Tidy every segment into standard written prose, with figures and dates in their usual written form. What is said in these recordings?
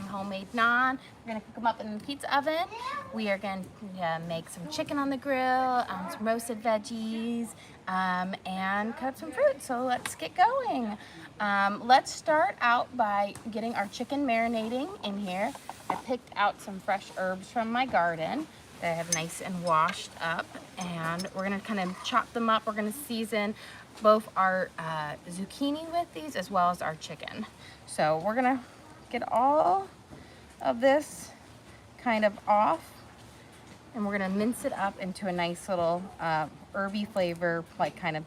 homemade naan. We're gonna cook them up in the pizza oven. We are going to make some chicken on the grill, some roasted veggies, and cut up some fruit. So let's get going. Let's start out by getting our chicken marinating in here. I picked out some fresh herbs from my garden that I have nice and washed up, and we're gonna kind of chop them up. We're gonna season both our zucchini with these as well as our chicken. So we're gonna get all of this kind of off, and we're gonna mince it up into a nice little herby flavor, like kind of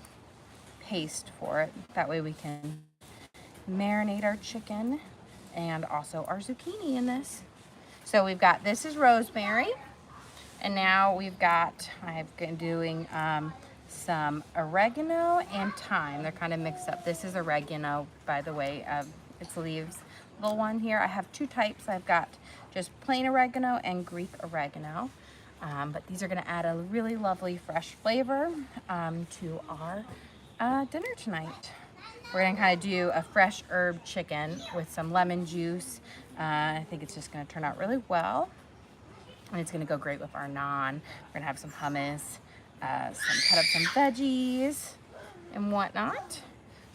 paste for it. That way we can marinate our chicken and also our zucchini in this. So we've got, this is rosemary, and now we've got, I've been doing some oregano and thyme. They're kind of mixed up. This is oregano, by the way. It's leaves. Little one here. I have two types. I've got just plain oregano and Greek oregano. But these are going to add a really lovely fresh flavor to our dinner tonight. We're going to kind of do a fresh herb chicken with some lemon juice. I think it's just going to turn out really well. And it's going to go great with our naan. We're going to have some hummus, cut up some veggies and whatnot.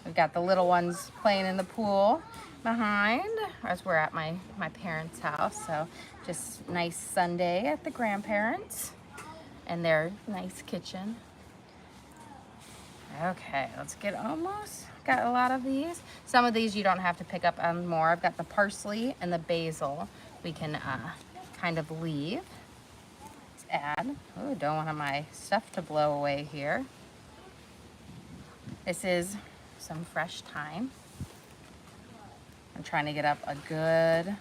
We've got the little ones playing in the pool behind as we're at my parents' house. So just nice Sunday at the grandparents and their nice kitchen. Okay, let's get almost got a lot of these. Some of these you don't have to pick up on more. I've got the parsley and the basil we can kind of leave. Let's add. Oh, don't want my stuff to blow away here. This is some fresh thyme. I'm trying to get up a good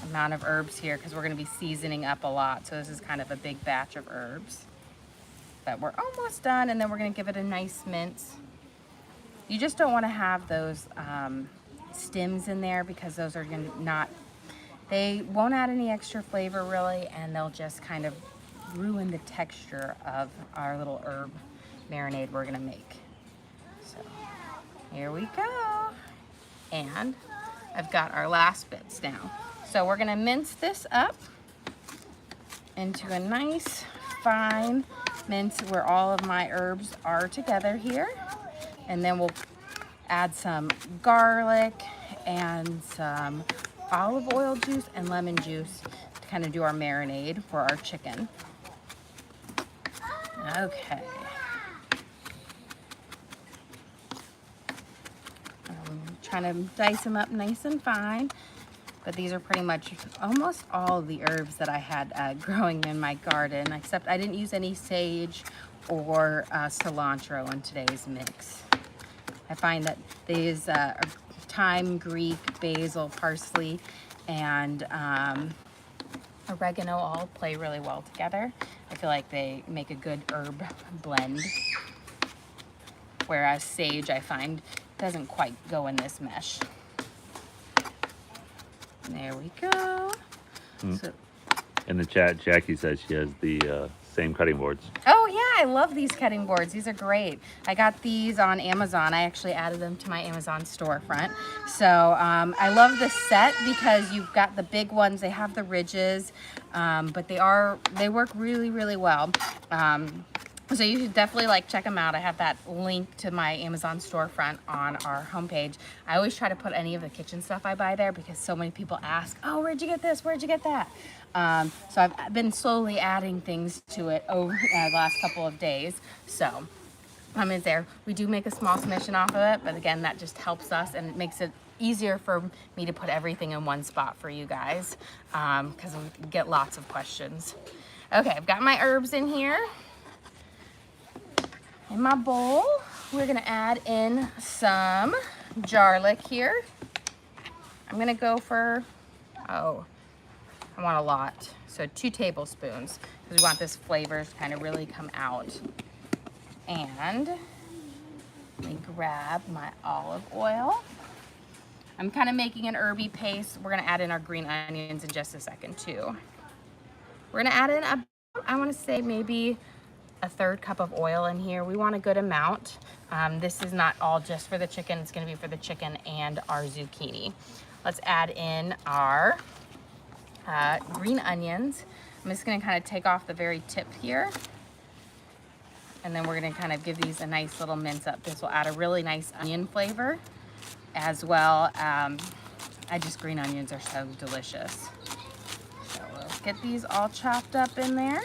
amount of herbs here because we're going to be seasoning up a lot. So this is kind of a big batch of herbs. But we're almost done, and then we're going to give it a nice mince. You just don't want to have those stems in there because those are going to not, they won't add any extra flavor really, and they'll just kind of ruin the texture of our little herb marinade we're going to make. So here we go. And I've got our last bits now. So we're going to mince this up into a nice fine mince where all of my herbs are together here. And then we'll add some garlic and some olive oil juice and lemon juice to kind of do our marinade for our chicken. Okay. I'm trying to dice them up nice and fine. But these are pretty much almost all of the herbs that I had growing in my garden, except I didn't use any sage or cilantro in today's mix. I find that these thyme, Greek, basil, parsley, and oregano all play really well together. I feel like they make a good herb blend, whereas sage I find doesn't quite go in this mesh. There we go. So, in the chat, Jackie says she has the same cutting boards. oh yeah, I love these cutting boards. These are great. I got these on Amazon. I actually added them to my Amazon storefront. So I love the set because you've got the big ones. They have the ridges, but they work really, really well. So you should definitely check them out. I have that link to my Amazon storefront on our homepage. I always try to put any of the kitchen stuff I buy there because so many people ask, oh, where'd you get this? Where'd you get that? So I've been slowly adding things to it over the last couple of days. So it's there. We do make a small commission off of it, but again, that just helps us and it makes it easier for me to put everything in one spot for you guys because we get lots of questions. Okay, I've got my herbs in here. In my bowl, we're gonna add in some garlic here. I'm gonna go for, I want a lot. So 2 tablespoons, because we want this flavor to kind of really come out. And let me grab my olive oil. I'm kind of making an herby paste. We're gonna add in our green onions in just a second too. We're gonna add in I wanna say maybe a 1/3 cup of oil in here. We want a good amount. This is not all just for the chicken. It's gonna be for the chicken and our zucchini. let's add in our green onions. I'm just gonna kind of take off the very tip here. And then we're gonna kind of give these a nice little mince up. This will add a really nice onion flavor as well. Green onions are so delicious. So we'll get these all chopped up in there.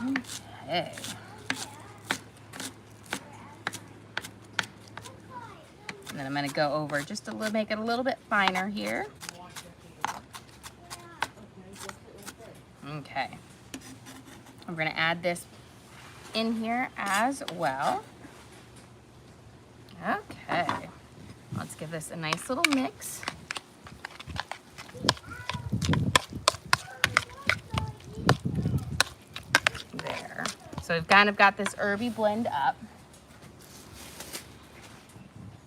Okay. And then I'm gonna go over just to make it a little bit finer here. Okay. We're gonna add this in here as well. Okay. Let's give this a nice little mix. There. So we've kind of got this herby blend up.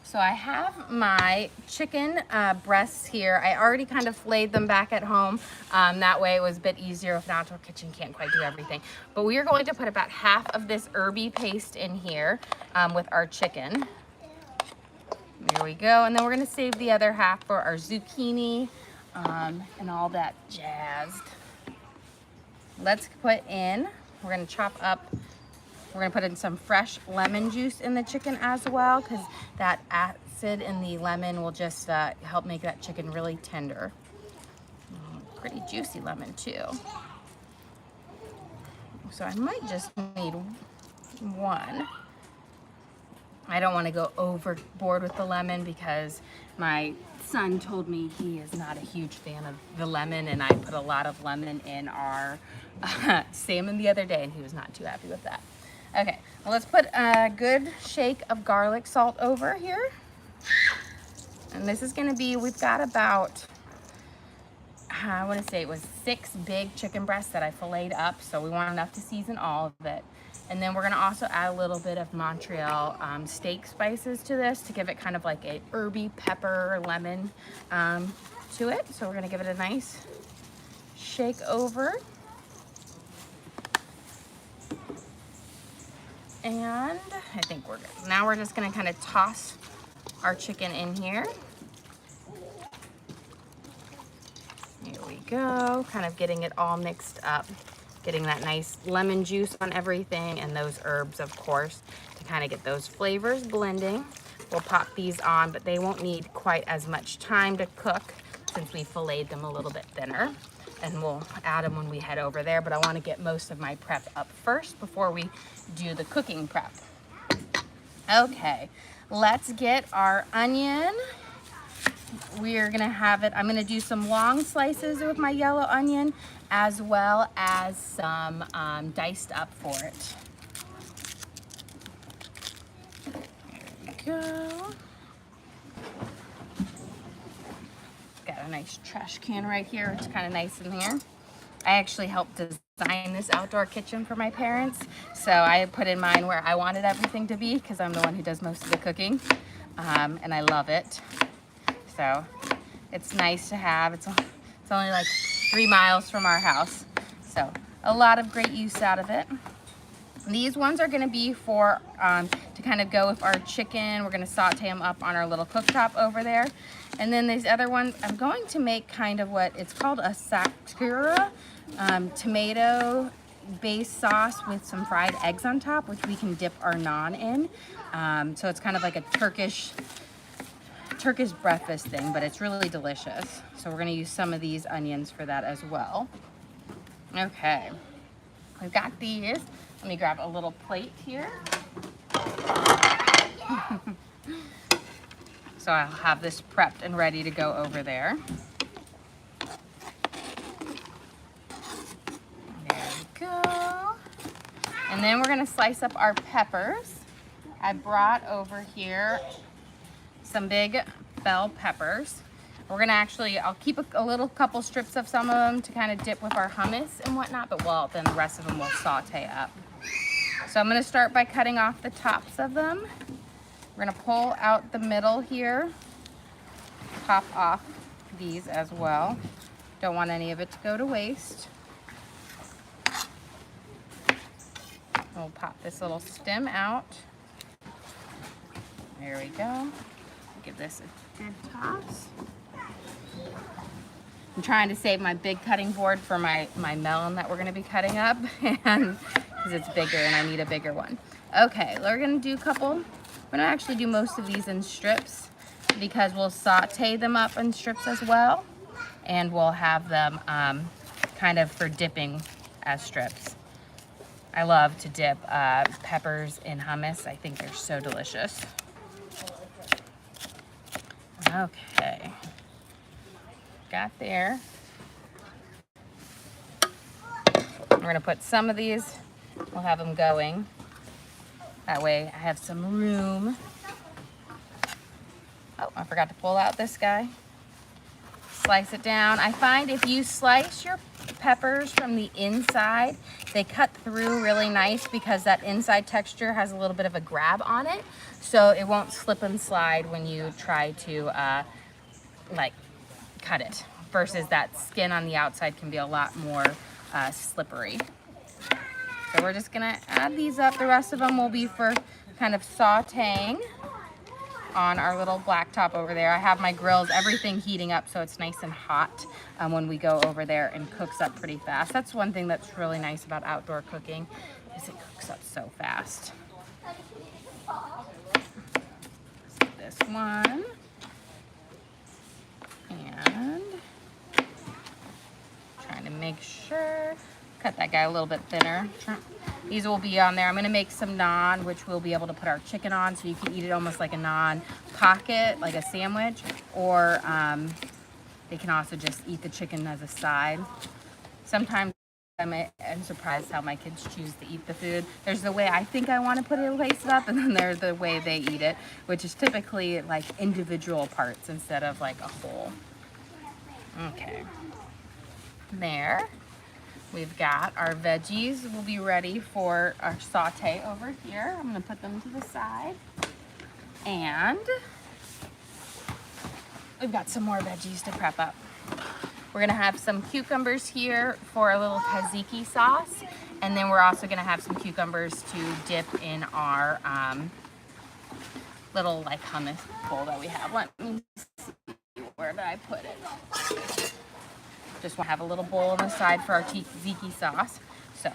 So I have my chicken breasts here. I already kind of filleted them back at home. That way it was a bit easier. If not, our kitchen can't quite do everything. But we are going to put about half of this herby paste in here with our chicken. There we go. And then we're gonna save the other half for our zucchini and all that jazz. Let's put in, we're gonna chop up, we're gonna put in some fresh lemon juice in the chicken as well, because that acid in the lemon will just help make that chicken really tender. Pretty juicy lemon too. So I might just need one. I don't want to go overboard with the lemon because my son told me he is not a huge fan of the lemon, and I put a lot of lemon in our salmon the other day and he was not too happy with that. Okay, well, let's put a good shake of garlic salt over here. And this is going to be, we've got about, I want to say it was 6 big chicken breasts that I filleted up, so we want enough to season all of it. And then we're gonna also add a little bit of Montreal steak spices to this to give it kind of like a herby pepper lemon to it. So we're gonna give it a nice shake over. And I think we're good. Now we're just gonna kind of toss our chicken in here. Here we go, kind of getting it all mixed up. Getting that nice lemon juice on everything and those herbs, of course, to kind of get those flavors blending. We'll pop these on, but they won't need quite as much time to cook since we filleted them a little bit thinner. And we'll add them when we head over there, but I want to get most of my prep up first before we do the cooking prep. Okay, let's get our onion. We're gonna have it, I'm gonna do some long slices with my yellow onion as well as some diced up for it. There we go. Got a nice trash can right here. It's kind of nice in here. I actually helped design this outdoor kitchen for my parents, so I put in mine where I wanted everything to be because I'm the one who does most of the cooking, and I love it. So it's nice to have. It's only like 3 miles from our house, so a lot of great use out of it. These ones are going to be for to kind of go with our chicken. We're going to saute them up on our little cooktop over there. And then these other ones, I'm going to make kind of what it's called a sakura tomato based sauce with some fried eggs on top, which we can dip our naan in. So it's kind of like a Turkish breakfast thing, but it's really delicious. So we're going to use some of these onions for that as well. Okay, we've got these. Let me grab a little plate here. So I'll have this prepped and ready to go over there. There we go. And then we're gonna slice up our peppers. I brought over here some big bell peppers. We're gonna actually, I'll keep a little couple strips of some of them to kind of dip with our hummus and whatnot, but then the rest of them we'll saute up. So I'm gonna start by cutting off the tops of them. We're gonna pull out the middle here, pop off these as well. Don't want any of it to go to waste. We'll pop this little stem out. There we go. give this a good toss. I'm trying to save my big cutting board for my melon that we're gonna be cutting up, and because it's bigger and I need a bigger one. Okay, we're gonna do a couple. I'm gonna actually do most of these in strips because we'll saute them up in strips as well, and we'll have them kind of for dipping as strips. I love to dip peppers in hummus. I think they're so delicious. Okay. Got there. We're gonna put some of these, we'll have them going. That way I have some room. Oh, I forgot to pull out this guy. Slice it down. I find if you slice your peppers from the inside, they cut through really nice because that inside texture has a little bit of a grab on it. So it won't slip and slide when you try to like cut it, versus that skin on the outside can be a lot more slippery. So we're just gonna add these up. The rest of them will be for kind of sauteing on our little black top over there. I have my grills, everything heating up so it's nice and hot when we go over there, and cooks up pretty fast. That's one thing that's really nice about outdoor cooking, is it cooks up so fast. This one. And trying to make sure, cut that guy a little bit thinner. These will be on there. I'm gonna make some naan, which we'll be able to put our chicken on, so you can eat it almost like a naan pocket, like a sandwich, or they can also just eat the chicken as a side. Sometimes I'm surprised how my kids choose to eat the food. There's the way I think I want to put it, lace it up, and then there's the way they eat it, which is typically like individual parts instead of like a whole. Okay. There. We've got our veggies will be ready for our saute over here. I'm gonna put them to the side. And we've got some more veggies to prep up. We're gonna have some cucumbers here for a little tzatziki sauce. And then we're also gonna have some cucumbers to dip in our little like hummus bowl that we have. Let me see, where did I put it? Just want to have a little bowl on the side for our tzatziki sauce. So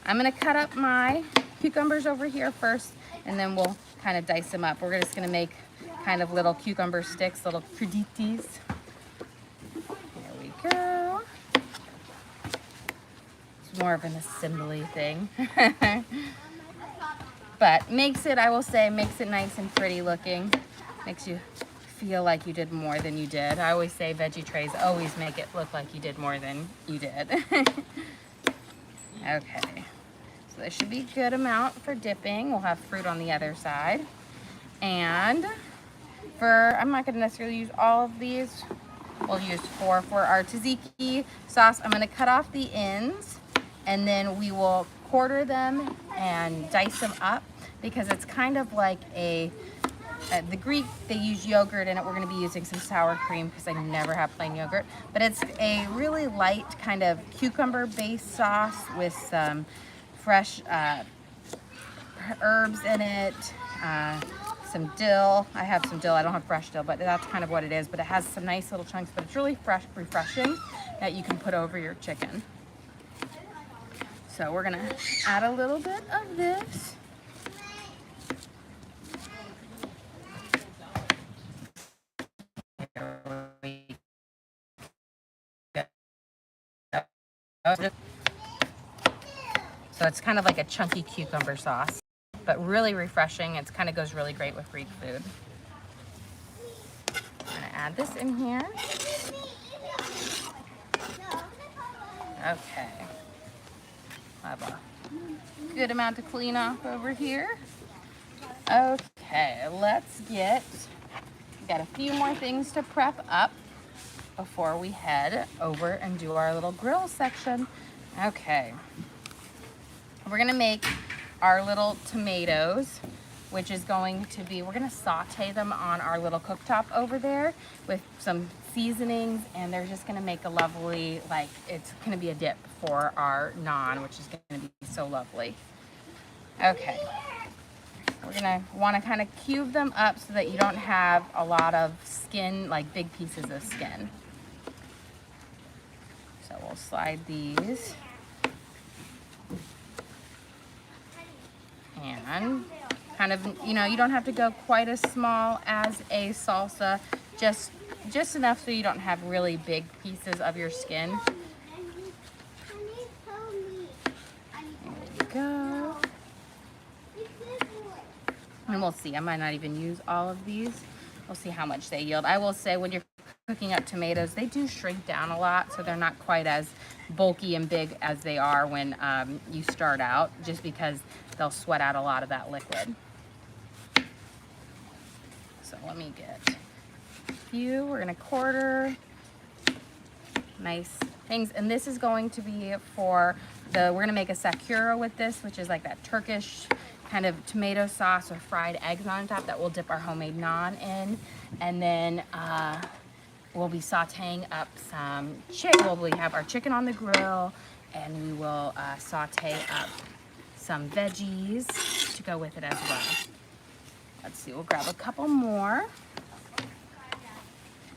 I'm going to cut up my cucumbers over here first, and then we'll kind of dice them up. We're just going to make kind of little cucumber sticks, little crudités. There we go. It's more of an assembly thing. But makes it, I will say, makes it nice and pretty looking. Makes you feel like you did more than you did. I always say veggie trays always make it look like you did more than you did. Okay, so this should be a good amount for dipping. We'll have fruit on the other side. And I'm not gonna necessarily use all of these. We'll use 4 for our tzatziki sauce. I'm gonna cut off the ends, and then we will quarter them and dice them up, because it's kind of like the Greek, they use yogurt in it. We're going to be using some sour cream because I never have plain yogurt. But it's a really light kind of cucumber-based sauce with some fresh herbs in it, some dill. I have some dill. I don't have fresh dill, but that's kind of what it is. But it has some nice little chunks, but it's really fresh, refreshing, that you can put over your chicken. So we're going to add a little bit of this. So it's kind of like a chunky cucumber sauce, but really refreshing. It kind of goes really great with Greek food. I'm gonna add this in here. Okay. I have a good amount to clean off over here. Okay, we've got a few more things to prep up before we head over and do our little grill section. Okay. We're gonna make our little tomatoes, which is going to be, we're gonna saute them on our little cooktop over there with some seasonings, and they're just gonna make a lovely, like, it's gonna be a dip for our naan, which is gonna be so lovely. Okay. We're gonna wanna kind of cube them up so that you don't have a lot of skin, like big pieces of skin. So we'll slide these. And kind of, you know, you don't have to go quite as small as a salsa, just enough so you don't have really big pieces of your skin. There we go. And we'll see, I might not even use all of these. We'll see how much they yield. I will say when you're cooking up tomatoes, they do shrink down a lot, so they're not quite as bulky and big as they are when you start out, just because they'll sweat out a lot of that liquid. So let me get a few. We're gonna quarter. Nice things. And this is going to be for we're gonna make a sakura with this, which is like that Turkish kind of tomato sauce with fried eggs on top that we'll dip our homemade naan in. And then we'll be sauteing up some chicken. We have our chicken on the grill, and we will saute up some veggies to go with it as well. Let's see, we'll grab a couple more.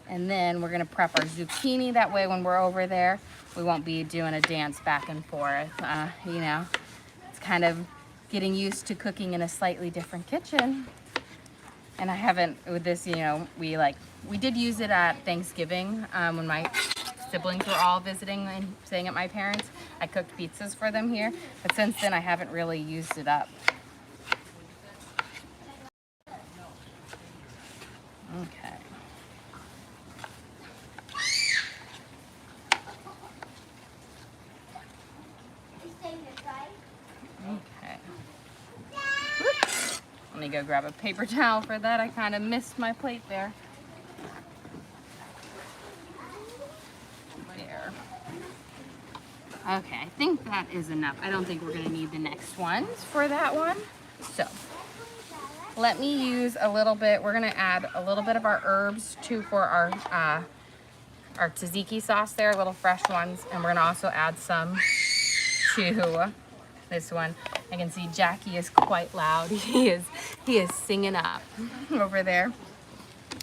And then we're gonna prep our zucchini. That way when we're over there, we won't be doing a dance back and forth. You know, it's kind of getting used to cooking in a slightly different kitchen. And I haven't, with this, you know, we did use it at Thanksgiving when my siblings were all visiting and staying at my parents'. I cooked pizzas for them here, but since then I haven't really used it up. Okay. Okay. Whoops. Let me go grab a paper towel for that. I kind of missed my plate there. There. Okay, I think that is enough. I don't think we're gonna need the next ones for that one. So, let me use a little bit. We're gonna add a little bit of our herbs too for our tzatziki sauce there, little fresh ones. And we're gonna also add some to this one. I can see Jackie is quite loud. He is singing up over there.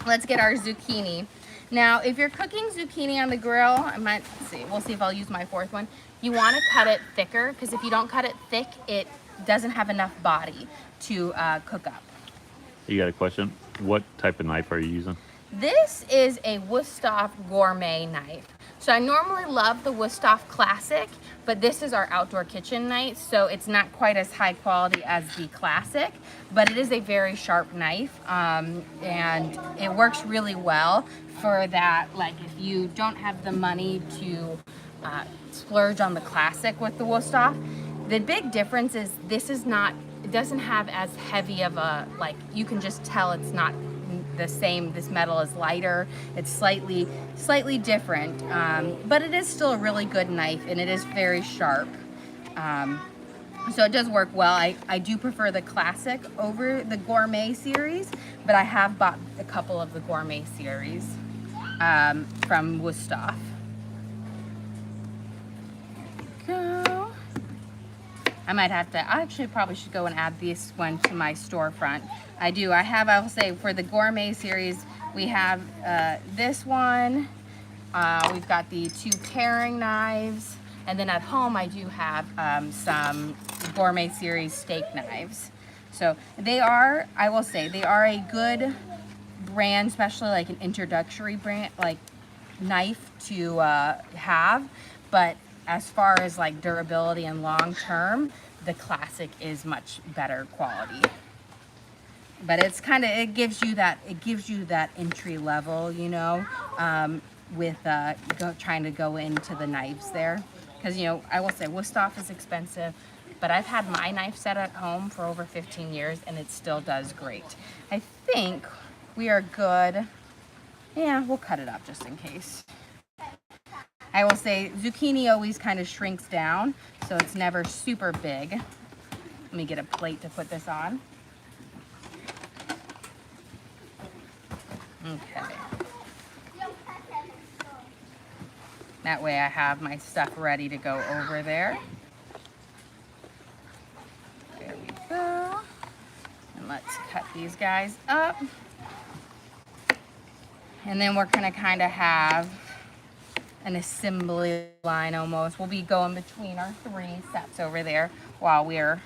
Let's get our zucchini. Now, if you're cooking zucchini on the grill, we'll see if I'll use my fourth one. You want to cut it thicker, because if you don't cut it thick, it doesn't have enough body to cook up. You got a question? What type of knife are you using? This is a Wusthof gourmet knife. So I normally love the Wusthof Classic, but this is our outdoor kitchen knife, so it's not quite as high quality as the Classic, but it is a very sharp knife, and it works really well for that. Like if you don't have the money to splurge on the Classic with the Wusthof, the big difference is this is not, it doesn't have as heavy of a, like you can just tell it's not the same. This metal is lighter. It's slightly different, but it is still a really good knife, and it is very sharp. So it does work well. I do prefer the Classic over the Gourmet series, but I have bought a couple of the Gourmet series from Wusthof. Go. I might have to, I actually probably should go and add this one to my storefront. I will say for the Gourmet series, we have this one, we've got the two paring knives, and then at home I do have some Gourmet series steak knives. So they are, I will say, they are a good brand, especially like an introductory brand, like knife to have, but as far as like durability and long term, the Classic is much better quality. But it's kind of, it gives you that entry level, you know, with trying to go into the knives there. Because, you know, I will say Wusthof is expensive, but I've had my knife set at home for over 15 years and it still does great. I think we are good. Yeah, we'll cut it up just in case. I will say zucchini always kind of shrinks down, so it's never super big. Let me get a plate to put this on. Okay. That way I have my stuff ready to go over there. There we go. And let's these guys up. And then we're gonna kind of have an assembly line almost. We'll be going between our 3 sets over there while we're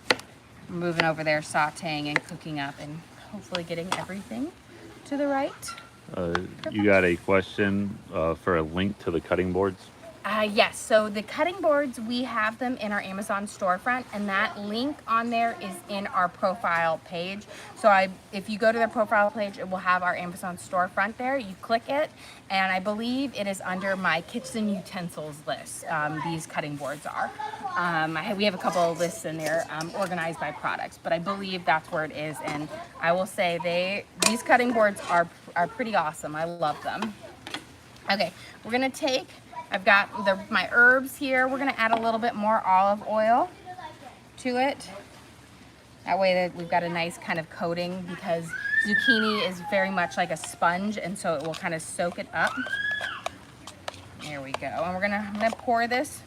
moving over there, sauteing and cooking up and hopefully getting everything to the right. You got a question for a link to the cutting boards? Yes, so the cutting boards, we have them in our Amazon storefront, and that link on there is in our profile page. So if you go to the profile page, it will have our Amazon storefront there. You click it, and I believe it is under my kitchen utensils list. These cutting boards are. We have a couple of lists in there organized by products, but I believe that's where it is. And I will say these cutting boards are pretty awesome. I love them. Okay, we're gonna take, I've got my herbs here. We're gonna add a little bit more olive oil to it. That way that we've got a nice kind of coating, because zucchini is very much like a sponge, and so it will kind of soak it up. There we go. And I'm gonna pour this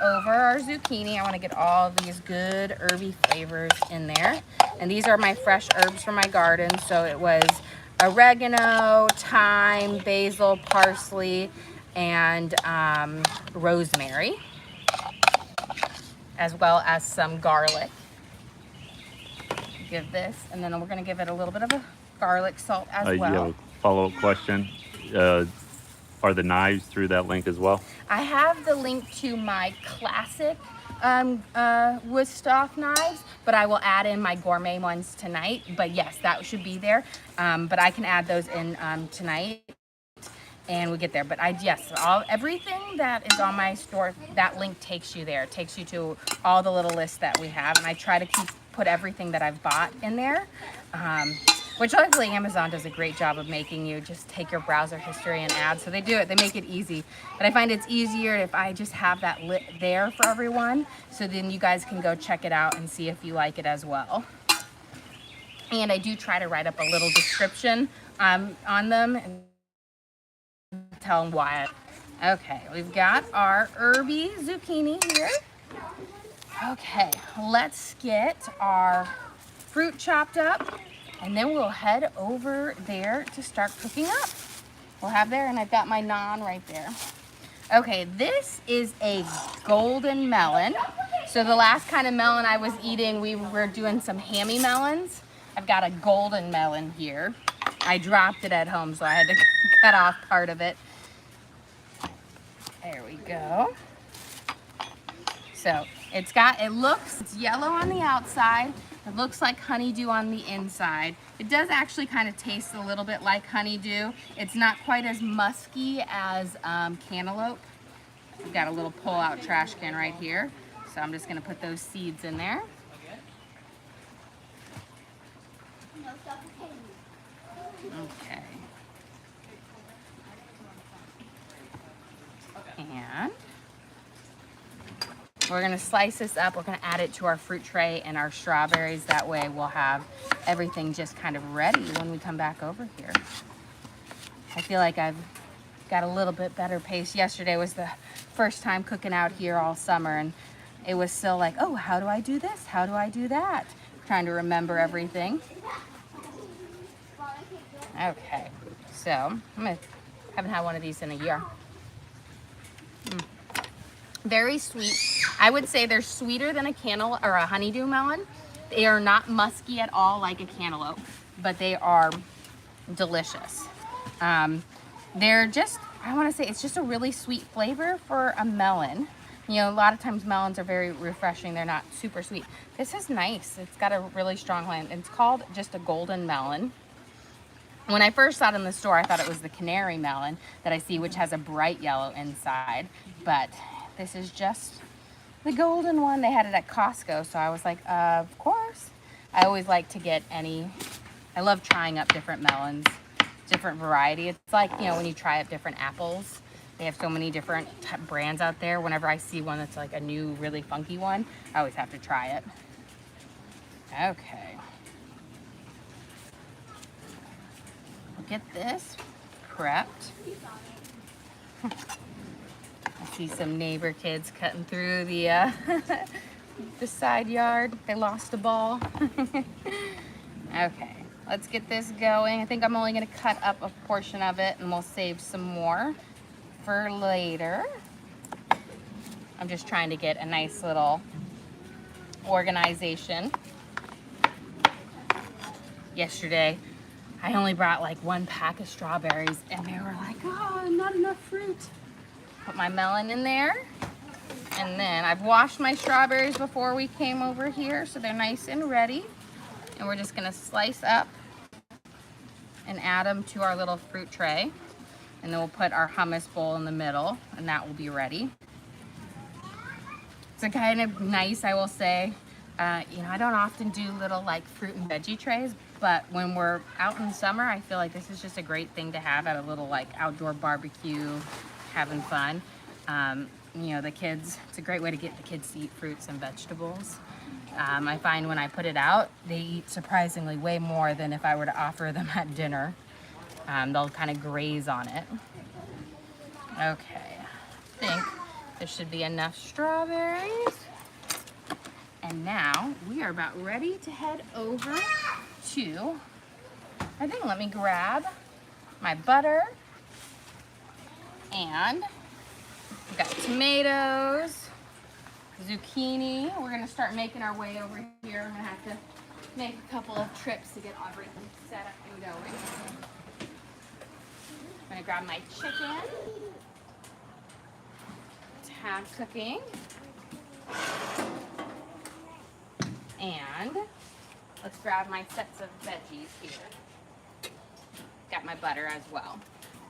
over our zucchini. I wanna get all of these good herby flavors in there. And these are my fresh herbs from my garden. So it was oregano, thyme, basil, parsley, and rosemary, as well as some garlic. Give this, and then we're gonna give it a little bit of a garlic salt as well. You have a follow-up question. Are the knives through that link as well? I have the link to my classic wood stock knives, but I will add in my gourmet ones tonight. But yes, that should be there. But I can add those in tonight, and we get there. But everything that is on my store, that link takes you there. It takes you to all the little lists that we have, and I try to put everything that I've bought in there. Which luckily Amazon does a great job of making you just take your browser history and add. So they do it, they make it easy. But I find it's easier if I just have that lit there for everyone, so then you guys can go check it out and see if you like it as well. And I do try to write up a little description on them and tell them why. Okay, we've got our herby zucchini here. Okay, let's get our fruit chopped up, and then we'll head over there to start cooking up. We'll have there, and I've got my naan right there. Okay, this is a golden melon. So the last kind of melon I was eating, we were doing some hammy melons. I've got a golden melon here. I dropped it at home, so I had to cut off part of it. There we go. So it's yellow on the outside. It looks like honeydew on the inside. It does actually kind of taste a little bit like honeydew. It's not quite as musky as cantaloupe. We've got a little pull-out trash can right here. So I'm just gonna put those seeds in there. Okay. And we're gonna slice this up. We're gonna add it to our fruit tray and our strawberries. That way we'll have everything just kind of ready when we come back over here. I feel like I've got a little bit better pace. Yesterday was the first time cooking out here all summer, and it was still like, oh, how do I do this? How do I do that? Trying to remember everything. Okay, so haven't had one of these in a year. Very sweet. I would say they're sweeter than a cantaloupe or a honeydew melon. They are not musky at all like a cantaloupe, but they are delicious. They're just, I want to say it's just a really sweet flavor for a melon. You know, a lot of times melons are very refreshing. They're not super sweet. This is nice. It's got a really strong line. It's called just a golden melon. When I first saw it in the store, I thought it was the canary melon that I see, which has a bright yellow inside. But this is just the golden one. They had it at Costco, so I was like, of course. I always like to get I love trying up different melons, different variety. It's like, you know, when you try up different apples. They have so many different brands out there. Whenever I see one that's like a new, really funky one, I always have to try it. Okay. Get this prepped. I see some neighbor kids cutting through the the side yard. They lost a ball. Okay, let's get this going. I think I'm only gonna cut up a portion of it and we'll save some more for later. I'm just trying to get a nice little organization. Yesterday, I only brought like 1 pack of strawberries and they were like, oh, not enough fruit. Put my melon in there. And then I've washed my strawberries before we came over here, so they're nice and ready. And we're just gonna slice up and add them to our little fruit tray. And then we'll put our hummus bowl in the middle and that will be ready. It's a kind of nice, I will say. You know, I don't often do little like fruit and veggie trays, but when we're out in the summer, I feel like this is just a great thing to have at a little like outdoor barbecue, having fun. You know, the kids, it's a great way to get the kids to eat fruits and vegetables. I find when I put it out, they eat surprisingly way more than if I were to offer them at dinner. They'll kind of graze on it. Okay, I think there should be enough strawberries. And now we are about ready to head over to, I think, let me grab my butter. And we've got tomatoes, zucchini. We're gonna start making our way over here. I'm gonna have to make a couple of trips to get everything set up and going. I'm gonna grab my chicken to have cooking. And let's grab my sets of veggies here. Got my butter as well.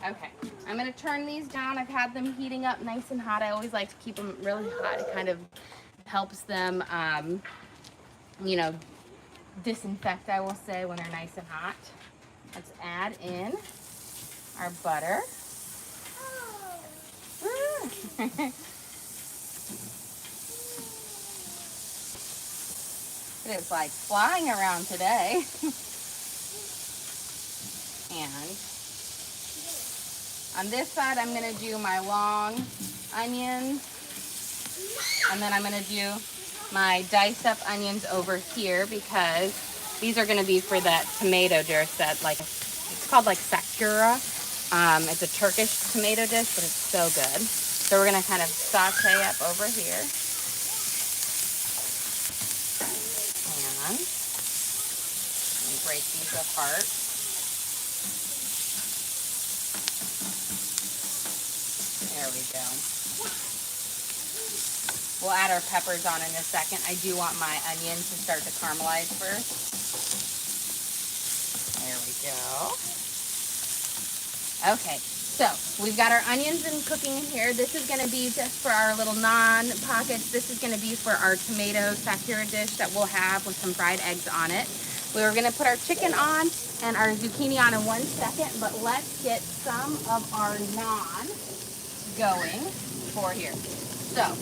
Okay, I'm gonna turn these down. I've had them heating up nice and hot. I always like to keep them really hot. It kind of helps them, you know, disinfect, I will say, when they're nice and hot. Let's add in our butter. It is like flying around today. And on this side, I'm gonna do my long onions. And then I'm gonna do my diced up onions over here because these are gonna be for that tomato dish that like, it's called like sakura. It's a Turkish tomato dish, but it's so good. So we're gonna kind of saute up over here. And let me break these apart. There we go. We'll add our peppers on in a second. I do want my onions to start to caramelize first. There we go. Okay, so we've got our onions and cooking in here. This is gonna be just for our little naan pockets. This is gonna be for our tomato sakura dish that we'll have with some fried eggs on it. We're gonna put our chicken on and our zucchini on in 1 second, but let's get some of our naan going for here. So,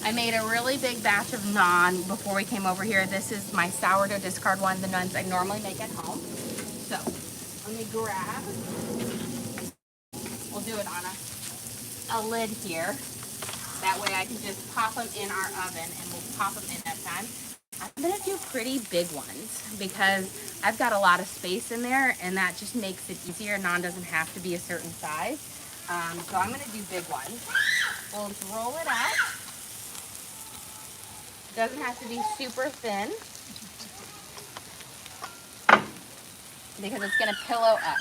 I made a really big batch of naan before we came over here. This is my sourdough discard one, the ones I normally make at home. So, let me grab, we'll do it on a lid here. That way I can just pop them in our oven and we'll pop them in that time. I'm gonna do pretty big ones because I've got a lot of space in there and that just makes it easier. Naan doesn't have to be a certain size. So I'm gonna do big ones. We'll just roll it out. Doesn't have to be super thin because it's gonna pillow up.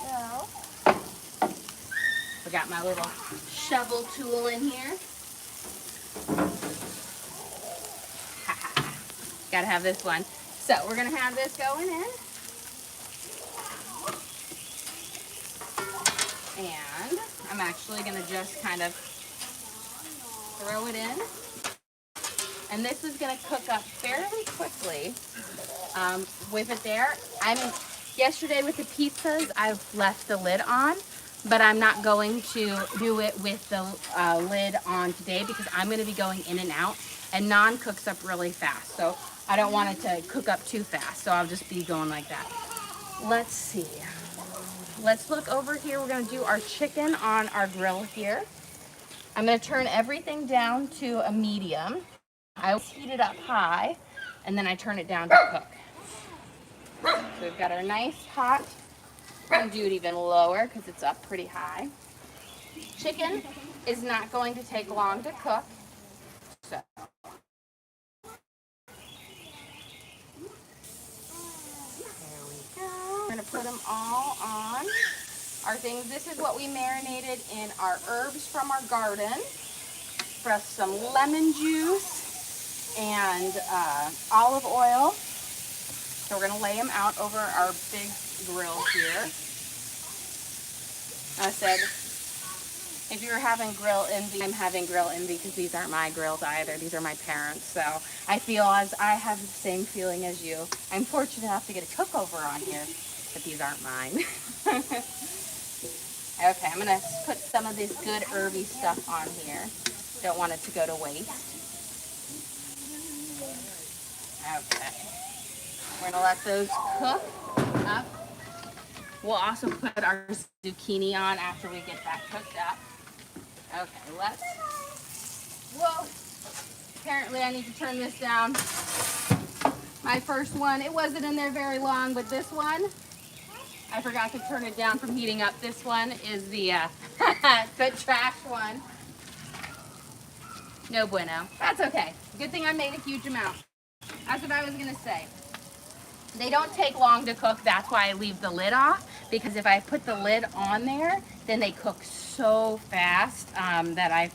So, we got my little shovel tool in here. Gotta have this one. So we're gonna have this going in. And I'm actually gonna just kind of throw it in. And this is gonna cook up fairly quickly with it there. Yesterday with the pizzas, I've left the lid on, but I'm not going to do it with the lid on today because I'm gonna be going in and out and naan cooks up really fast. So I don't want it to cook up too fast. So I'll just be going like that. Let's see. Let's look over here. We're gonna do our chicken on our grill here. I'm gonna turn everything down to a medium. I always heat it up high and then I turn it down to cook. So we've got our nice hot, I'm gonna do it even lower because it's up pretty high. Chicken is not going to take long to cook. So there we go. We're gonna put them all on our things. This is what we marinated in our herbs from our garden, plus some lemon juice and olive oil. So we're gonna lay them out over our big grill here. I said, if you're having grill envy, I'm having grill envy because these aren't my grills either. These are my parents. So I feel as I have the same feeling as you. I'm fortunate enough to get a cookover on here, but these aren't mine. Okay, I'm gonna put some of this good herby stuff on here. Don't want it to go to waste. Okay. We're gonna let those cook up. We'll also put our zucchini on after we get that cooked up. Okay, whoa. Apparently I need to turn this down. My first one, it wasn't in there very long, but this one, I forgot to turn it down from heating up. This one is the good trash one. No bueno. That's okay. Good thing I made a huge amount. That's what I was gonna say. They don't take long to cook. That's why I leave the lid off, because if I put the lid on there, then they cook so fast that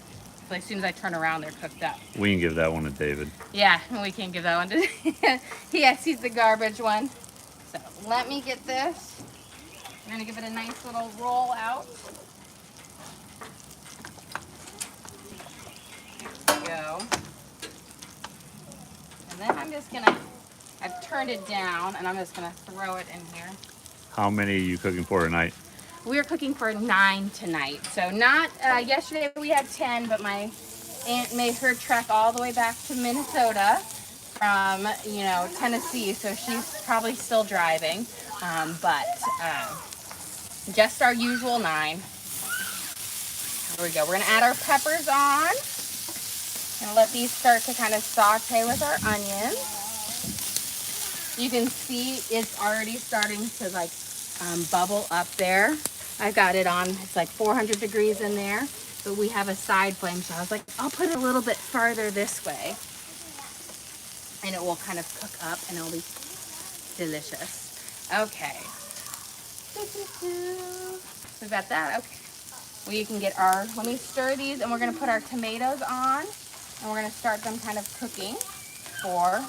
as soon as I turn around, they're cooked up. We can give that one to David. Yeah, we can give that one to yes, he's the garbage one. So let me get this. I'm gonna give it a nice little roll out. There we go. And then I've turned it down, and I'm just gonna throw it in here. How many are you cooking for tonight? We're cooking for 9 tonight. So not, yesterday we had 10, but my aunt made her trek all the way back to Minnesota from, Tennessee. So she's probably still driving, but just our usual 9. Here we go. We're gonna add our peppers on and let these start to kind of saute with our onions. You can see it's already starting to bubble up there. I've got it on, it's like 400 degrees in there, but we have a side flame, so I was like, I'll put it a little bit farther this way, and it will kind of cook up, and it'll be delicious. Okay. So we've got that, okay. We can get let me stir these, and we're gonna put our tomatoes on, and we're gonna start them kind of cooking for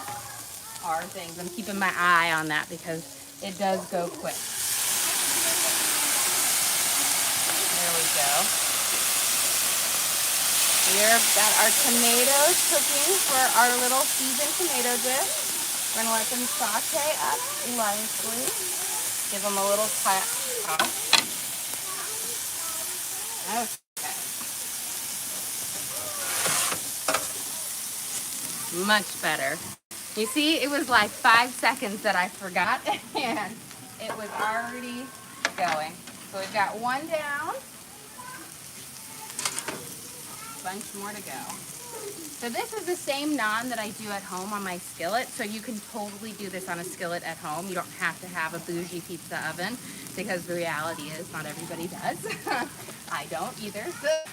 our things. I'm keeping my eye on that because it does go quick. There we go. We've got our tomatoes cooking for our little seasoned tomato dip. We're gonna let them saute up lightly. Give them a little tap. Okay. Much better. You see, it was like 5 seconds that I forgot, and it was already going. So we've got one down. Bunch more to go. So this is the same naan that I do at home on my skillet. So you can totally do this on a skillet at home. You don't have to have a bougie pizza oven, because the reality is not everybody does. I don't either.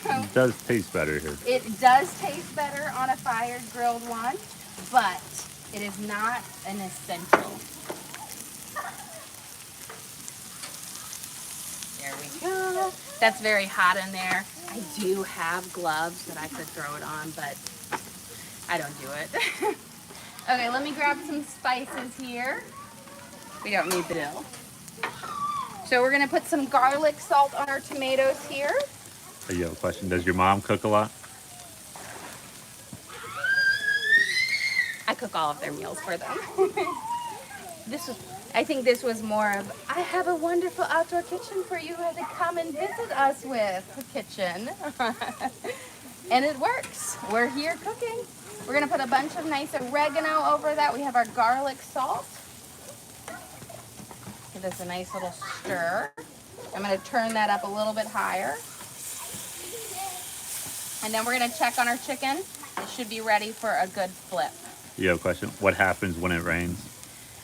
So It does taste better here. it does taste better on a fired grilled one, but it is not an essential. There we go. That's very hot in there. I do have gloves that I could throw it on, but I don't do it. Okay, let me grab some spices here. We don't need the dill. So we're gonna put some garlic salt on our tomatoes here. Oh, you have a question? Does your mom cook a lot? I cook all of their meals for them. I think this was more of, I have a wonderful outdoor kitchen for you to come and visit us with, the kitchen. And it works. We're here cooking. We're gonna put a bunch of nice oregano over that. We have our garlic salt. Give this a nice little stir. I'm gonna turn that up a little bit higher. And then we're gonna check on our chicken. It should be ready for a good flip. You have a question? What happens when it rains?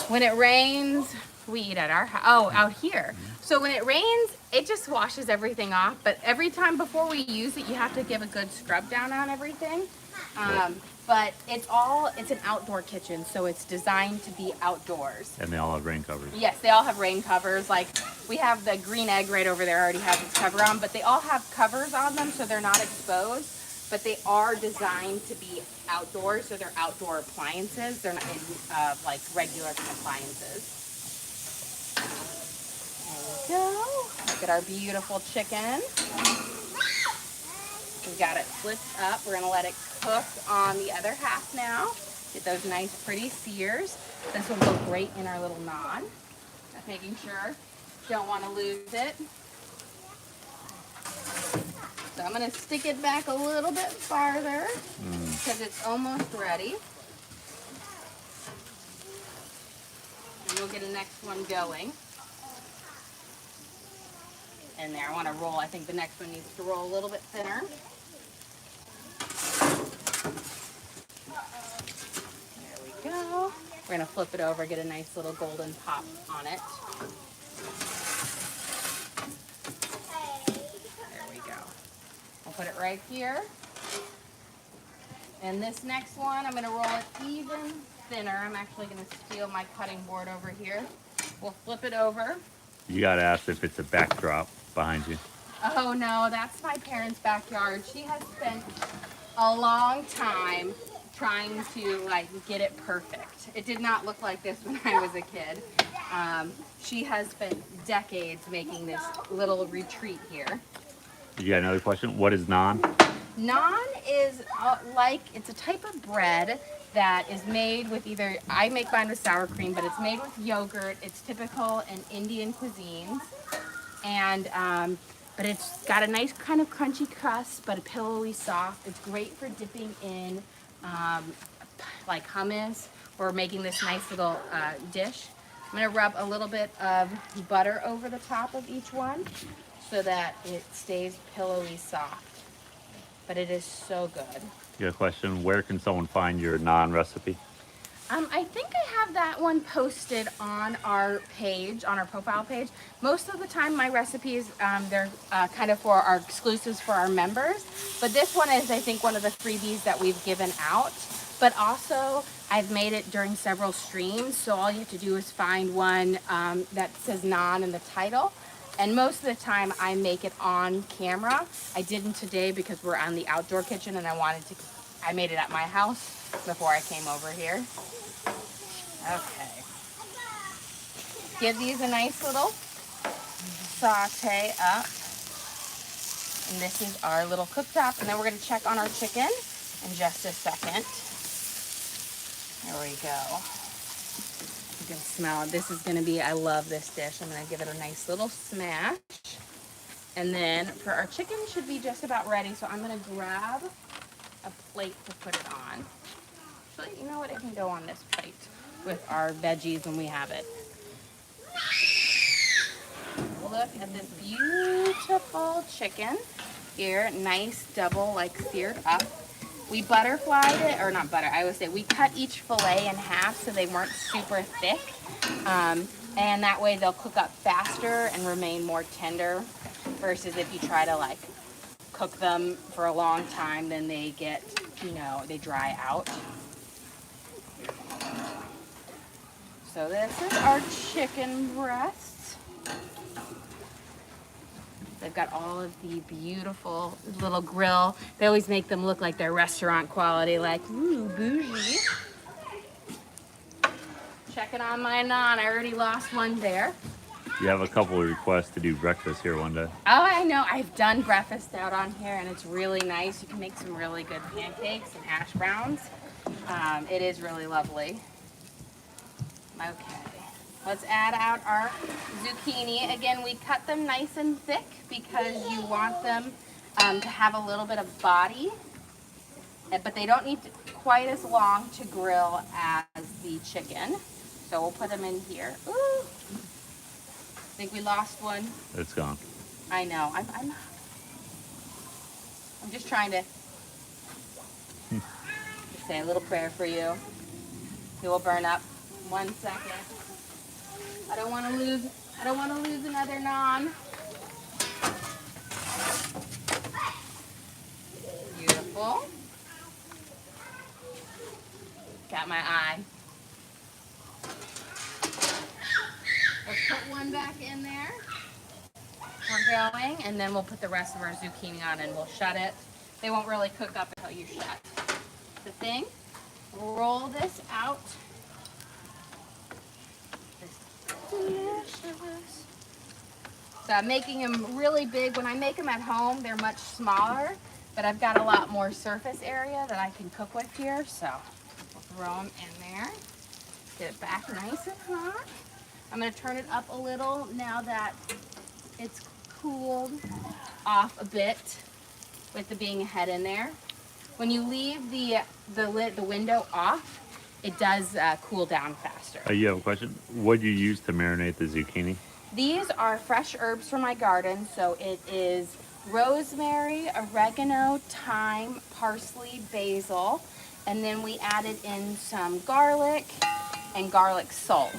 When it rains, we eat at our house. Oh, out here. So when it rains, it just washes everything off. But every time before we use it, you have to give a good scrub down on everything. But it's an outdoor kitchen, so it's designed to be outdoors. And they all have rain covers. Yes, they all have rain covers. Like we have the green egg right over there already has its cover on, but they all have covers on them so they're not exposed. But they are designed to be outdoors, so they're outdoor appliances. They're not in, like regular appliances. There we go. Look at our beautiful chicken. We've got it flipped up. We're gonna let it cook on the other half now. Get those nice pretty sears. This will go great in our little naan. Just making sure. Don't want to lose it. So I'm gonna stick it back a little bit farther because it's almost ready. And we'll get the next one going. In there, I want to roll. I think the next one needs to roll a little bit thinner. There we go. We're gonna flip it over, get a nice little golden pop on it. There we go. I'll put it right here. And this next one, I'm gonna roll it even thinner. I'm actually gonna steal my cutting board over here. We'll flip it over. You got to ask if it's a backdrop behind you. Oh no, that's my parents' backyard. She has spent a long time trying to like get it perfect. It did not look like this when I was a kid. She has spent decades making this little retreat here. You got another question? What is naan? Naan is it's a type of bread that is made with either, I make mine with sour cream, but it's made with yogurt. It's typical in Indian cuisines. And, but it's got a nice kind of crunchy crust, but a pillowy soft. It's great for dipping in like hummus or making this nice little dish. I'm gonna rub a little bit of butter over the top of each one so that it stays pillowy soft. But it is so good. You got a question? Where can someone find your naan recipe? I think I have that one posted on our page, on our profile page. Most of the time my recipes, they're kind of for our exclusives for our members. But this one is, I think, one of the freebies that we've given out. But also, I've made it during several streams. So all you have to do is find one that says naan in the title. And most of the time I make it on camera. I didn't today because we're on the outdoor kitchen and I made it at my house before I came over here. Okay. Give these a nice little saute up. And this is our little cooktop. And then we're going to check on our chicken in just a second. There we go. You can smell it. This is going to be, I love this dish. I'm going to give it a nice little smash. And then for our chicken should be just about ready. So I'm going to grab a plate to put it on. Actually, you know what? It can go on this plate with our veggies when we have it. Look at this beautiful chicken here. Nice double, like seared up. We butterflied it, or not butter, I would say we cut each fillet in half so they weren't super thick. And that way they'll cook up faster and remain more tender versus if you try to like cook them for a long time, then they get, they dry out. So this is our chicken breast. They've got all of the beautiful little grill. They always make them look like they're restaurant quality, like, ooh, bougie. Checking on my naan. I already lost one there. You have a couple of requests to do breakfast here one day. Oh, I know. I've done breakfast out on here, and it's really nice. You can make some really good pancakes and hash browns. It is really lovely. Okay. Let's add out our zucchini. Again, we cut them nice and thick because you want them to have a little bit of body, but they don't need quite as long to grill as the chicken. So we'll put them in here. Ooh. I think we lost one. It's gone. I know. I'm just trying to say a little prayer for you. It will burn up. 1 second. I don't want to lose another naan. Beautiful. Got my eye. Let's put one back in there. We're going, and then we'll put the rest of our zucchini on and we'll shut it. They won't really cook up until you shut the thing. Roll this out. Delicious. So I'm making them really big. When I make them at home, they're much smaller, but I've got a lot more surface area that I can cook with here. So we'll throw them in there. Get it back nice and hot. I'm going to turn it up a little now that it's cooled off a bit with the being ahead in there. When you leave the window off, it does cool down faster. You have a question? What do you use to marinate the zucchini? These are fresh herbs from my garden, so it is rosemary, oregano, thyme, parsley, basil, and then we added in some garlic and garlic salt.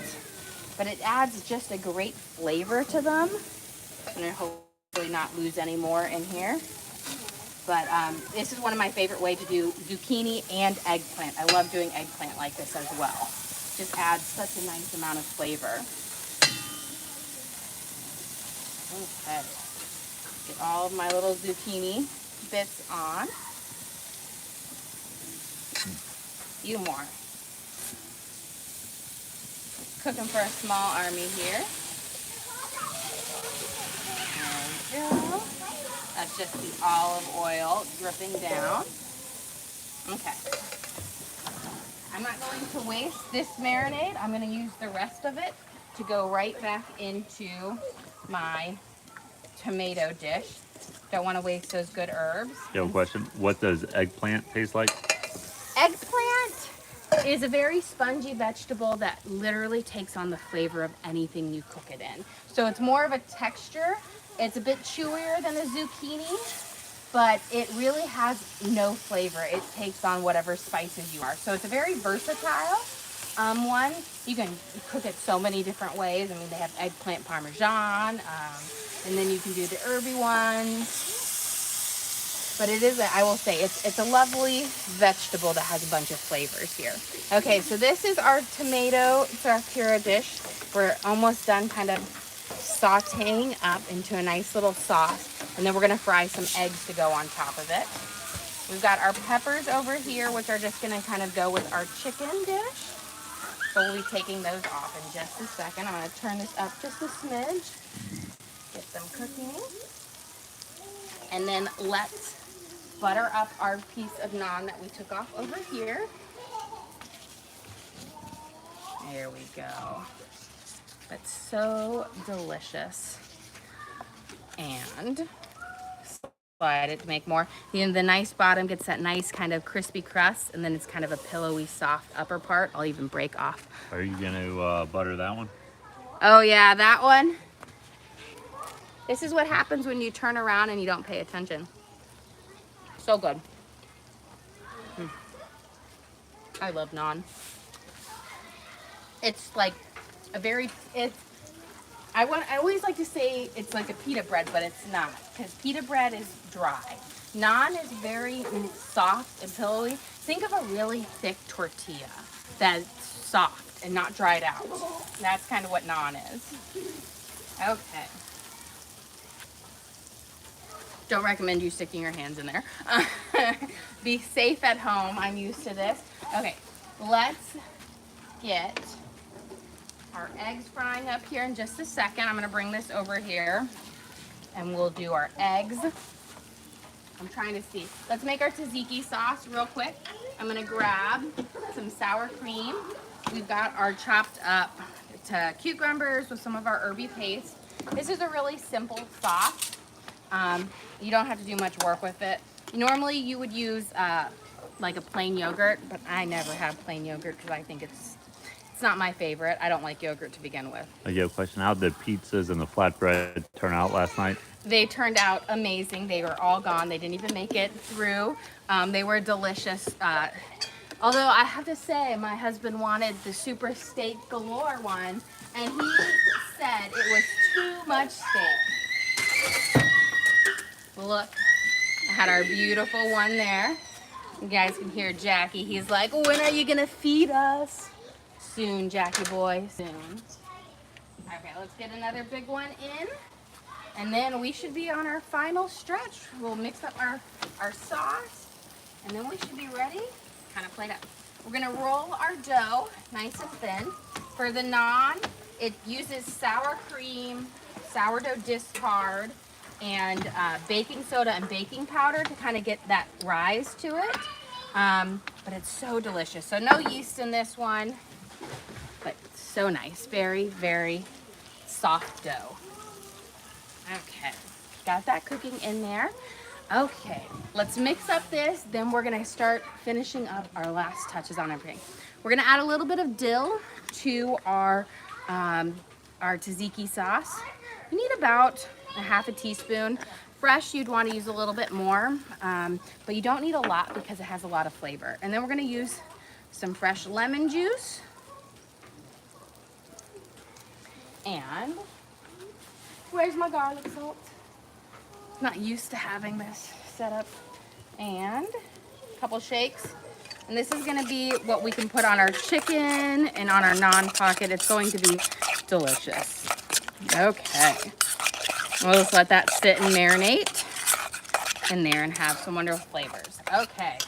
But it adds just a great flavor to them. I'm going to hopefully not lose any more in here. But this is one of my favorite ways to do zucchini and eggplant. I love doing eggplant like this as well. Just adds such a nice amount of flavor. Okay. Get all of my little zucchini bits on. A few more. Cooking for a small army here. There we go. That's just the olive oil dripping down. Okay. I'm not going to waste this marinade. I'm going to use the rest of it to go right back into my tomato dish. Don't want to waste those good herbs. You have a question? What does eggplant taste like? Eggplant is a very spongy vegetable that literally takes on the flavor of anything you cook it in. So it's more of a texture. It's a bit chewier than a zucchini, but it really has no flavor. It takes on whatever spices you are. So it's a very versatile one. You can cook it so many different ways. I mean, they have eggplant parmesan, and then you can do the herby ones. But it is, I will say, it's a lovely vegetable that has a bunch of flavors here. Okay, so this is our tomato sarkura dish. We're almost done kind of sauteing up into a nice little sauce. And then we're gonna fry some eggs to go on top of it. We've got our peppers over here, which are just gonna kind of go with our chicken dish. So we'll be taking those off in just a second. I'm gonna turn this up just a smidge. Get them cooking. And then let's butter up our piece of naan that we took off over here. There we go. That's so delicious. And slide it to make more. The nice bottom gets that nice kind of crispy crust, and then it's kind of a pillowy, soft upper part. I'll even break off. Are you gonna butter that one? Oh yeah, that one. This is what happens when you turn around and you don't pay attention. So good. I love naan. It's like a very, I always like to say it's like a pita bread, but it's not, because pita bread is dry. Naan is very soft and pillowy. Think of a really thick tortilla that's soft and not dried out. That's kind of what naan is. Okay. Don't recommend you sticking your hands in there. Be safe at home. I'm used to this. Okay, let's get our eggs frying up here in just a second. I'm gonna bring this over here and we'll do our eggs. I'm trying to see. Let's make our tzatziki sauce real quick. I'm gonna grab some sour cream. We've got our chopped up cucumbers with some of our herby paste. This is a really simple sauce. You don't have to do much work with it. Normally you would use like a plain yogurt, but I never have plain yogurt because I think it's not my favorite. I don't like yogurt to begin with. I have a question. How did the pizzas and the flatbread turn out last night? They turned out amazing. They were all gone. They didn't even make it through. They were delicious. Although I have to say, my husband wanted the super steak galore one, and he said it was too much steak. Look, I had our beautiful one there. You guys can hear Jackie. He's like, when are you gonna feed us? Soon, Jackie boy, soon. Okay, let's get another big one in. And then we should be on our final stretch. We'll mix up our sauce, and then we should be ready. Kind of plate up. We're gonna roll our dough nice and thin. For the naan, it uses sour cream, sourdough discard, and baking soda and baking powder to kind of get that rise to it. But it's so delicious. So no yeast in this one, but so nice. Very, very soft dough. Okay, got that cooking in there. Okay, let's mix up this. Then we're gonna start finishing up our last touches on everything. We're gonna add a little bit of dill to our tzatziki sauce. You need about a half a teaspoon. Fresh, you'd want to use a little bit more, but you don't need a lot because it has a lot of flavor. And then we're gonna use some fresh lemon juice. And where's my garlic salt? Not used to having this set up. And a couple shakes. And this is gonna be what we can put on our chicken and on our naan pocket. It's going to be delicious. Okay. We'll just let that sit and marinate in there and have some wonderful flavors. Okay,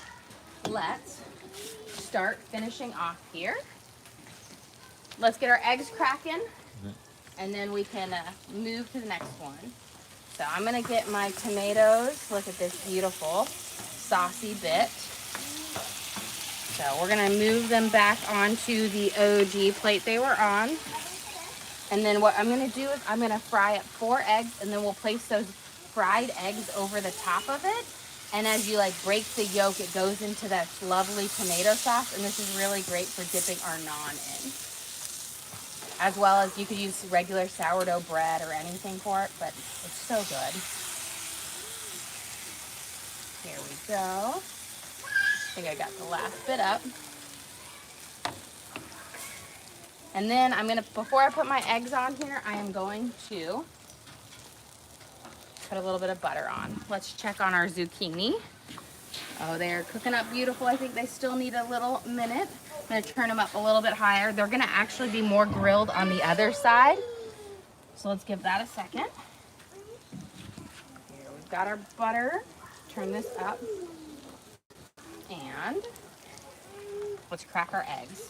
let's start finishing off here. Let's get our eggs cracking, and then we can move to the next one. So I'm gonna get my tomatoes. Look at this beautiful saucy bit. So we're gonna move them back onto the OG plate they were on. And then what I'm gonna do is I'm gonna fry up 4 eggs, and then we'll place those fried eggs over the top of it. And as you like break the yolk, it goes into that lovely tomato sauce. And this is really great for dipping our naan in. As well as you could use regular sourdough bread or anything for it, but it's so good. Here we go. I think I got the last bit up. And then I'm gonna, before I put my eggs on here, I am going to put a little bit of butter on. Let's check on our zucchini. Oh, they're cooking up beautiful. I think they still need a little minute. I'm gonna turn them up a little bit higher. They're gonna actually be more grilled on the other side. So let's give that a second. Here we've got our butter. Turn this up. And let's crack our eggs.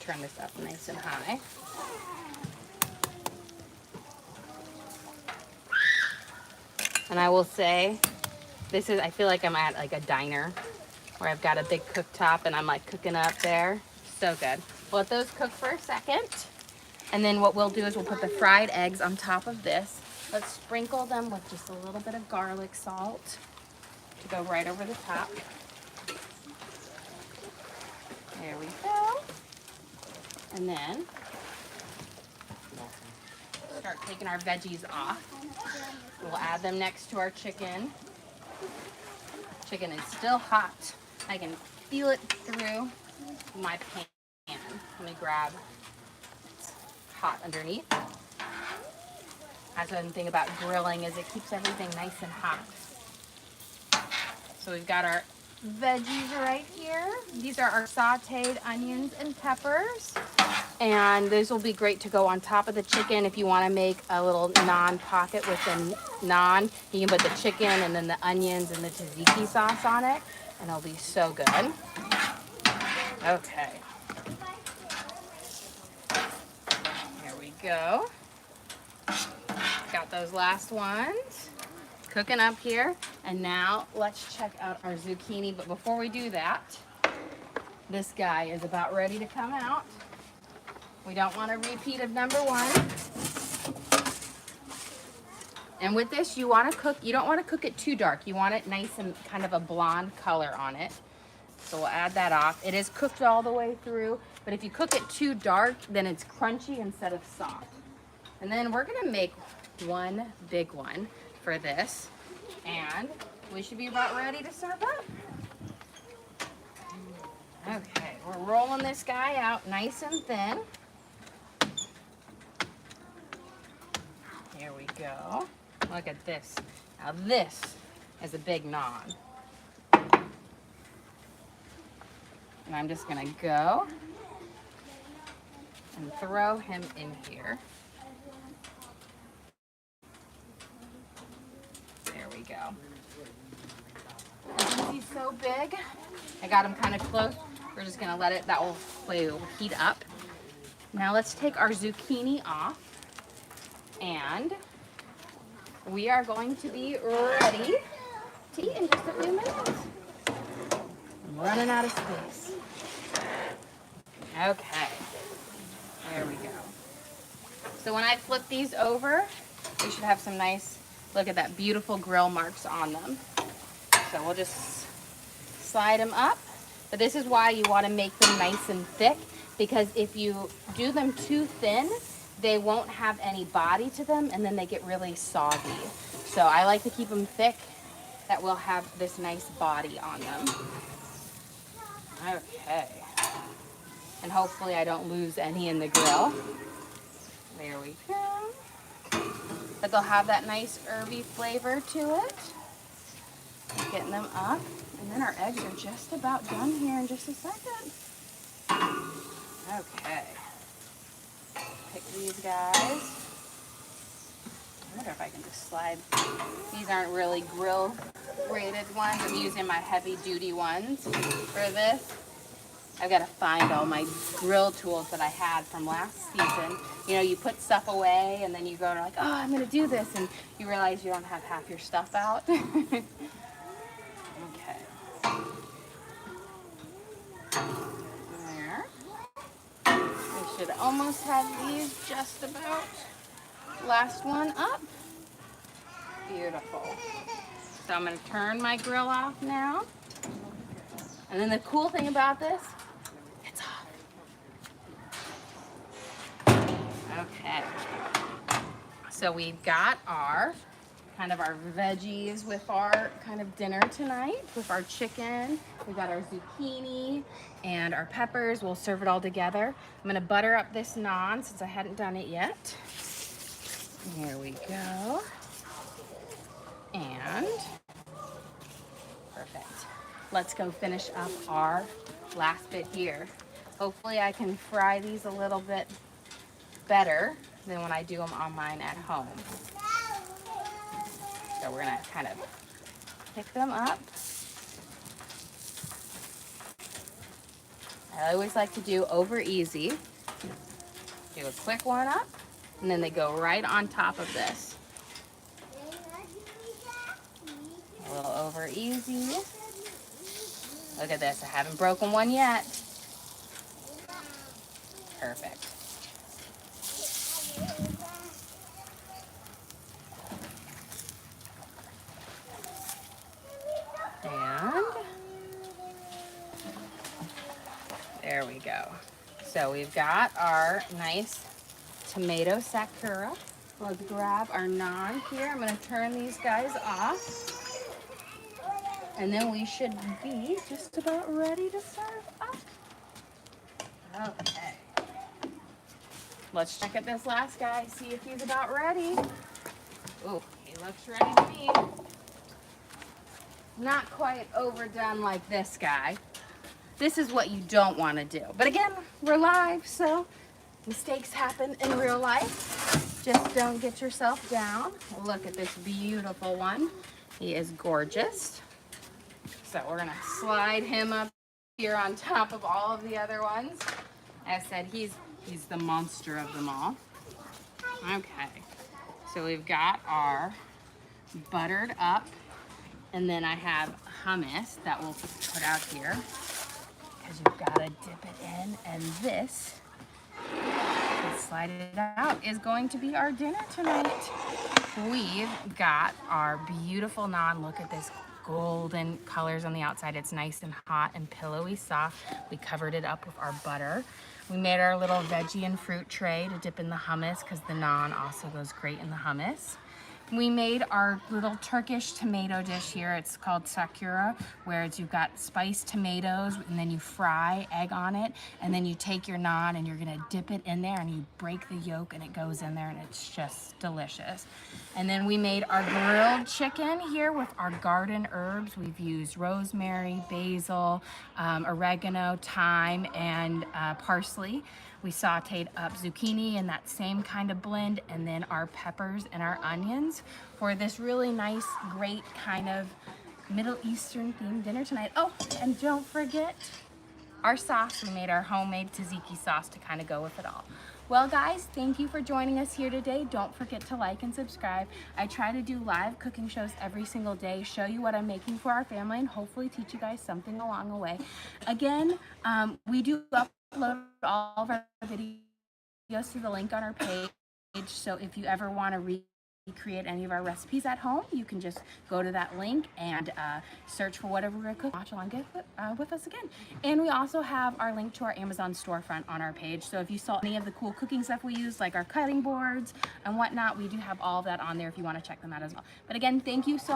Turn this up nice and high. And I will say, this is, I feel like I'm at like a diner where I've got a big cooktop and I'm like cooking up there. So good. We'll let those cook for a second. And then what we'll do is we'll put the fried eggs on top of this. Let's sprinkle them with just a little bit of garlic salt to go right over the top. There we go. And then start taking our veggies off. We'll add them next to our chicken. Chicken is still hot. I can feel it through my pan. Let me grab, it's hot underneath. That's one thing about grilling is it keeps everything nice and hot. So we've got our veggies right here. These are our sauteed onions and peppers. And those will be great to go on top of the chicken if you want to make a little naan pocket with the naan. You can put the chicken and then the onions and the tzatziki sauce on it, and it'll be so good. Okay. Here we go. Got those last ones cooking up here. And now let's check out our zucchini. But before we do that, this guy is about ready to come out. We don't want a repeat of number 1. And with this, you want to cook, you don't want to cook it too dark. You want it nice and kind of a blonde color on it. So we'll add that off. It is cooked all the way through, but if you cook it too dark, then it's crunchy instead of soft. And then we're gonna make one big one for this, and we should be about ready to serve up. Okay, we're rolling this guy out nice and thin. Here we go. Look at this. Now this is a big naan. And I'm just gonna go and throw him in here. There we go. Since he's so big, I got him kind of close. We're just gonna let it, that will heat up. Now let's take our zucchini off, and we are going to be ready to eat in just a few minutes. I'm running out of space. Okay, there we go. So when I flip these over, we should have some nice, look at that, beautiful grill marks on them. So we'll just slide them up. But this is why you want to make them nice and thick, because if you do them too thin, they won't have any body to them, and then they get really soggy. So I like to keep them thick, that will have this nice body on them. Okay. And hopefully I don't lose any in the grill. There we go. But they'll have that nice herby flavor to it. Getting them up. And then our eggs are just about done here in just a second. Okay. Pick these guys. I wonder if I can just slide. These aren't really grill rated ones. I'm using my heavy duty ones for this. I've got to find all my grill tools that I had from last season. You know, you put stuff away and then you go like, oh, I'm going to do this. And you realize you don't have half your stuff out. Okay. There. We should almost have these just about. Last one up. Beautiful. So I'm going to turn my grill off now. And then the cool thing about this, it's off. Okay. So we've got our kind of our veggies with our kind of dinner tonight, with our chicken. We've got our zucchini and our peppers. We'll serve it all together. I'm going to butter up this naan since I hadn't done it yet. Here we go. And perfect. Let's go finish up our last bit here. Hopefully I can fry these a little bit better than when I do them on mine at home. So we're gonna kind of pick them up. I always like to do over easy. Do a quick one up, and then they go right on top of this. A little over easy. Look at this, I haven't broken one yet. Perfect. And there we go. So we've got our nice tomato sakura. Let's grab our naan here. I'm gonna turn these guys off. And then we should be just about ready to serve up. Okay. Let's check at this last guy, see if he's about ready. Ooh, he looks ready to me. Not quite overdone like this guy. This is what you don't want to do. But again, we're live, so mistakes happen in real life. Just don't get yourself down. Look at this beautiful one. He is gorgeous. So we're gonna slide him up here on top of all of the other ones. As I said, he's the monster of them all. Okay, so we've got our buttered up, and then I have hummus that we'll put out here because you've gotta dip it in, and this, slide it out, is going to be our dinner tonight. We've got our beautiful naan. Look at this golden colors on the outside. It's nice and hot and pillowy soft. We covered it up with our butter. We made our little veggie and fruit tray to dip in the hummus because the naan also goes great in the hummus. We made our little Turkish tomato dish here. It's called sakura, where you've got spiced tomatoes and then you fry egg on it, and then you take your naan and you're gonna dip it in there and you break the yolk and it goes in there and it's just delicious. And then we made our grilled chicken here with our garden herbs. We've used rosemary, basil, oregano, thyme, and parsley. We sauteed up zucchini in that same kind of blend, and then our peppers and our onions for this really nice, great kind of Middle Eastern themed dinner tonight. Oh, and don't forget our sauce. We made our homemade tzatziki sauce to kind of go with it all. Well guys, thank you for joining us here today. Don't forget to like and subscribe. I try to do live cooking shows every single day, show you what I'm making for our family, and hopefully teach you guys something along the way. Again, we do upload all of our videos to the link on our page, so if you ever want to recreate any of our recipes at home, you can just go to that link and search for whatever we're cooking. Watch along with us again. And we also have our link to our Amazon storefront on our page, so if you saw any of the cool cooking stuff we use, like our cutting boards and whatnot, we do have all of that on there if you want to check them out as well. But again, thank you so